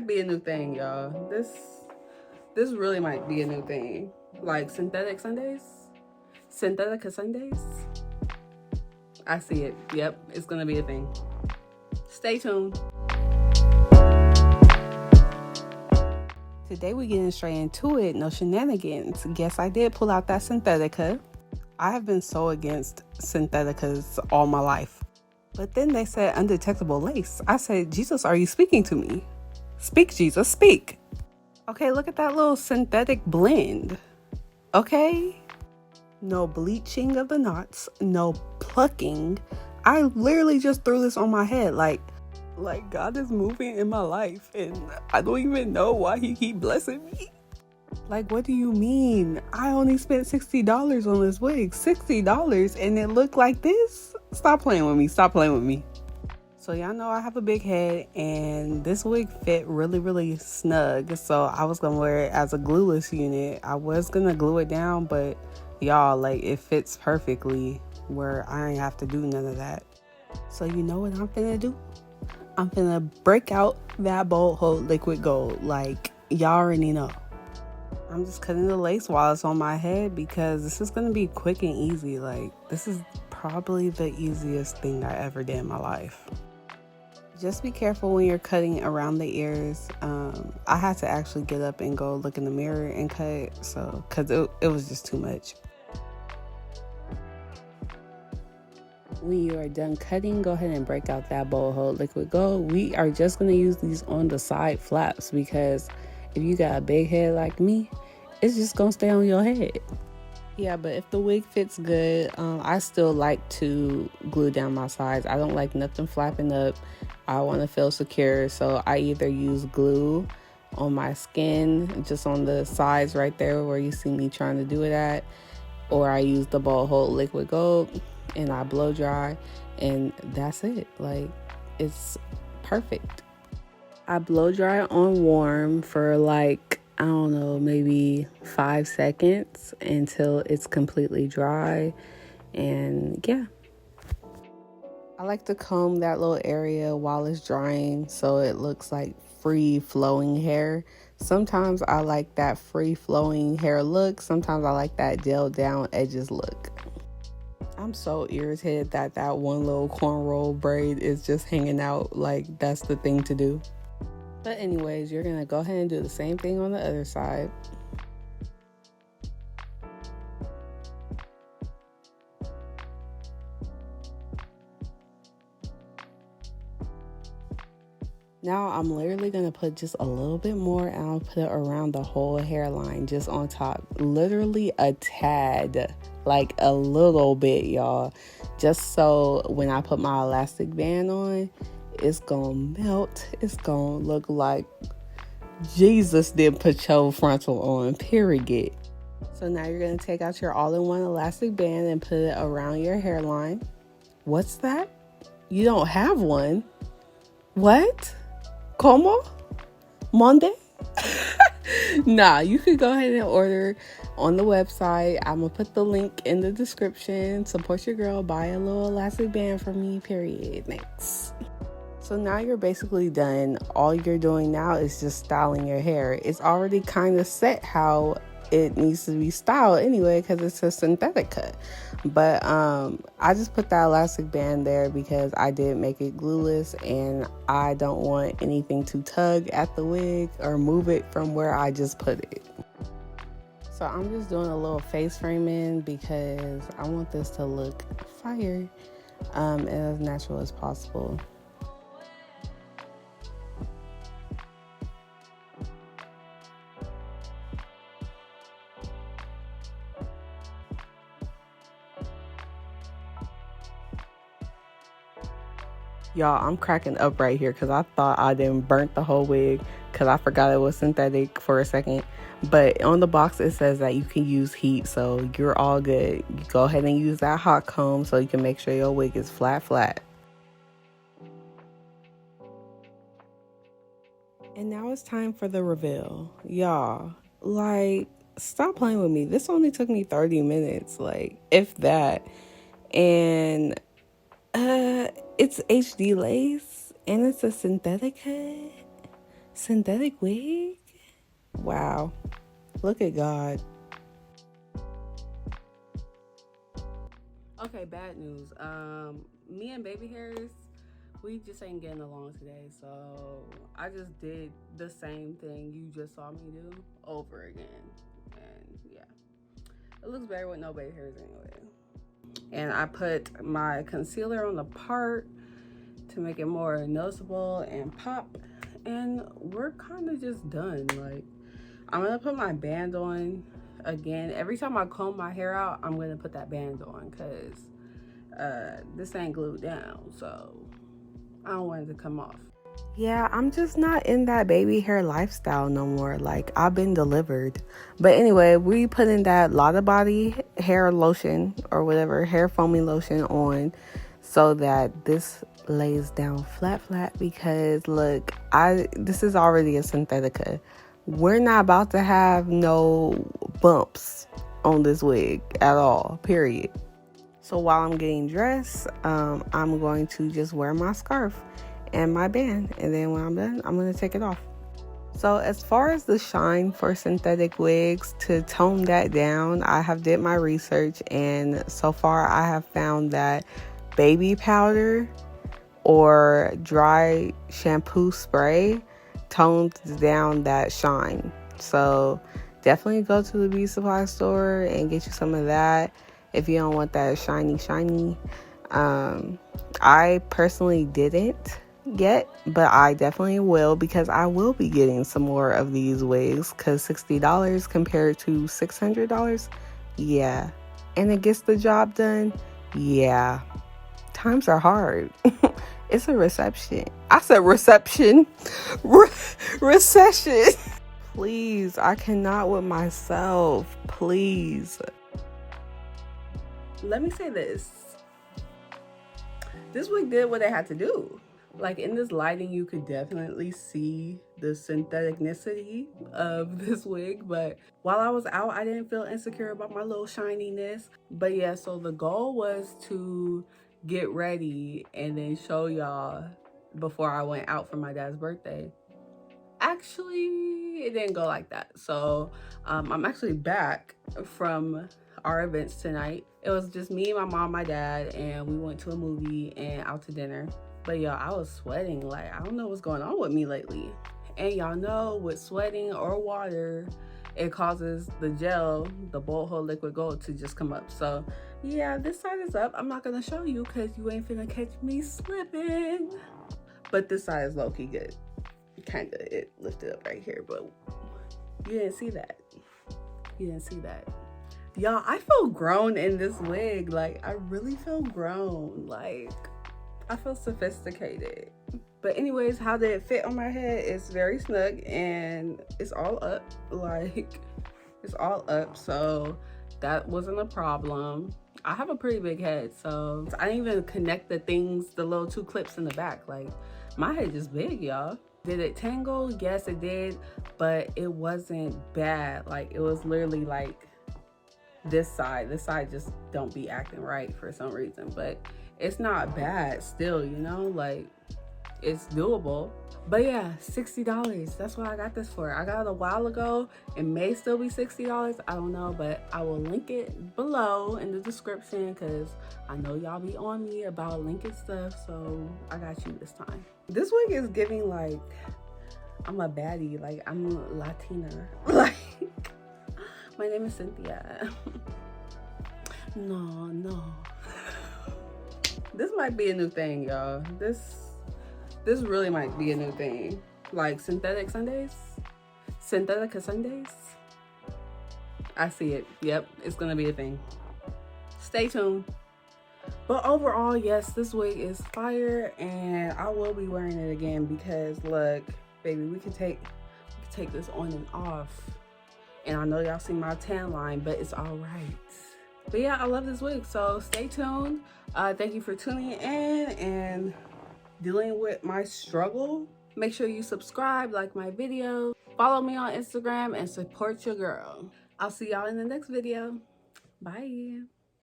might be a new thing, y'all. This really might be a new thing. Like synthetic Sundays? Synthetica Sundays? I see it. Yep, it's gonna be a thing. Stay tuned. Today we getting straight into it. No shenanigans. Guess I did pull out that Synthetica. I have been so against Syntheticas all my life. But then they said undetectable lace. I said, Jesus, are you speaking to me? Speak, Jesus, speak. Okay, look at that little synthetic blend. Okay? No bleaching of the knots. No plucking. I literally just threw this on my head. Like God is moving in my life and I don't even know why he keep blessing me. Like, what do you mean? I only spent $60 on this wig. $60 and it looked like this? Stop playing with me. Stop playing with me. So y'all know I have a big head and this wig fit really, really snug. So I was going to wear it as a glueless unit. I was going to glue it down, but y'all, like, it fits perfectly where I ain't have to do none of that. So you know what I'm finna do? I'm finna break out that Bold Hold liquid gold. Like, y'all already know. I'm just cutting the lace while it's on my head because this is gonna be quick and easy. Like, this is probably the easiest thing I ever did in my life. Just be careful when you're cutting around the ears. I had to actually get up and go look in the mirror and cut, so because it was just too much. When you are done cutting, go ahead and break out that Bold Hold liquid gold. We are just going to use these on the side flaps because if you got a big head like me, it's just going to stay on your head. Yeah, but if the wig fits good, I still like to glue down my sides. I don't like nothing flapping up. I want to feel secure, so I either use glue on my skin, just on the sides right there where you see me trying to do it at, or I use the Bold Hold liquid gold and I blow dry, and that's it. Like, it's perfect. I blow dry on warm for like, I don't know, maybe 5 seconds until it's completely dry. And yeah, I like to comb that little area while it's drying so it looks like free flowing hair. Sometimes I like that free flowing hair look. Sometimes I like that gelled down edges look. I'm so irritated that one little cornrow braid is just hanging out. Like, that's the thing to do. But anyways, you're going to go ahead and do the same thing on the other side. Now I'm literally going to put just a little bit more and I'll put it around the whole hairline, just on top. Literally a tad, like a little bit, y'all. Just so when I put my elastic band on, it's going to melt. It's going to look like Jesus did put your frontal on, period. So now you're going to take out your all-in-one elastic band and put it around your hairline. What's that? You don't have one? What? Como? Monday? Nah, you could go ahead and order on the website. I'm going to put the link in the description. Support your girl. Buy a little elastic band for me, period. Thanks. So now you're basically done. All you're doing now is just styling your hair. It's already kind of set how it needs to be styled anyway because it's a synthetic cut. But I just put that elastic band there because I did make it glueless and I don't want anything to tug at the wig or move it from where I just put it. So I'm just doing a little face framing because I want this to look fire and as natural as possible. Y'all, I'm cracking up right here because I thought I didn't burnt the whole wig because I forgot it was synthetic for a second. But on the box, it says that you can use heat, so you're all good. You go ahead and use that hot comb so you can make sure your wig is flat. And now it's time for the reveal. Y'all, like, stop playing with me. This only took me 30 minutes, like, if that. And it's HD lace and it's a synthetic head. Synthetic wig? Wow. Look at God. Okay, bad news. Me and baby hairs, we just ain't getting along today. So I just did the same thing you just saw me do over again. And yeah, it looks better with no baby hairs anyway. And I put my concealer on the part to make it more noticeable and pop. And we're kind of just done. Like, I'm gonna put my band on again. Every time I comb my hair out, I'm gonna put that band on because this ain't glued down, so I don't want it to come off. Yeah, I'm just not in that baby hair lifestyle no more. Like, I've been delivered. But anyway, we put in that Lotta Body hair lotion or whatever, hair foaming lotion on so that this lays down flat because look, this is already a Synthetica. We're not about to have no bumps on this wig at all, period. So while I'm getting dressed, I'm going to just wear my scarf and my band, and then when I'm done, I'm going to take it off. So as far as the shine for synthetic wigs, to tone that down, I have did my research, and so far I have found that baby powder or dry shampoo spray tones down that shine. So definitely go to the beauty supply store and get you some of that if you don't want that shiny. I personally didn't yet, but I definitely will, because I will be getting some more of these wigs, because $60 compared to $600, yeah, and it gets the job done, yeah. Times are hard. It's a reception. I said reception. Recession. Please, I cannot with myself. Please. Let me say this. This wig did what it had to do. Like, in this lighting, you could definitely see the syntheticnicity of this wig. But while I was out, I didn't feel insecure about my little shininess. But yeah, so the goal was to get ready and then show y'all before I went out for my dad's birthday. Actually, it didn't go like that. So I'm actually back from our events tonight. It was just me, my mom, my dad, and we went to a movie and out to dinner. But y'all, I was sweating. Like, I don't know what's going on with me lately. And y'all know, with sweating or water, it causes the gel, the bulb hole liquid gold, to just come up. So yeah, this side is up. I'm not gonna show you because you ain't finna catch me slipping. But this side is low-key good. Kinda, it lifted up right here, but you didn't see that. You didn't see that. Y'all, I feel grown in this wig. Like, I really feel grown. Like, I feel sophisticated. But anyways, how did it fit on my head? It's very snug and it's all up. Like, it's all up, so that wasn't a problem. I have a pretty big head, so I didn't even connect the things, the little two clips in the back. Like, my head is big, y'all. Did it tangle? Yes, it did, but it wasn't bad. Like, it was literally like this side just don't be acting right for some reason, but it's not bad still, you know, like, it's doable. But yeah, $60, that's what I got this for. I got it a while ago. It may still be $60, I don't know, but I will link it below in the description because I know y'all be on me about linking stuff, so I got you this time. This wig is giving like I'm a baddie, like I'm Latina. Like, my name is Cynthia. No. This might be a new thing, y'all. This really might be a new thing. Like, Synthetica Sundays. I see it. Yep, it's gonna be a thing. Stay tuned. But overall, yes, this wig is fire, and I will be wearing it again because look, baby, we can take this on and off. And I know y'all see my tan line, but it's all right. But yeah, I love this wig, so stay tuned. Thank you for tuning in and dealing with my struggle. Make sure you subscribe, like my video, follow me on Instagram, and support your girl. I'll see y'all in the next video. Bye.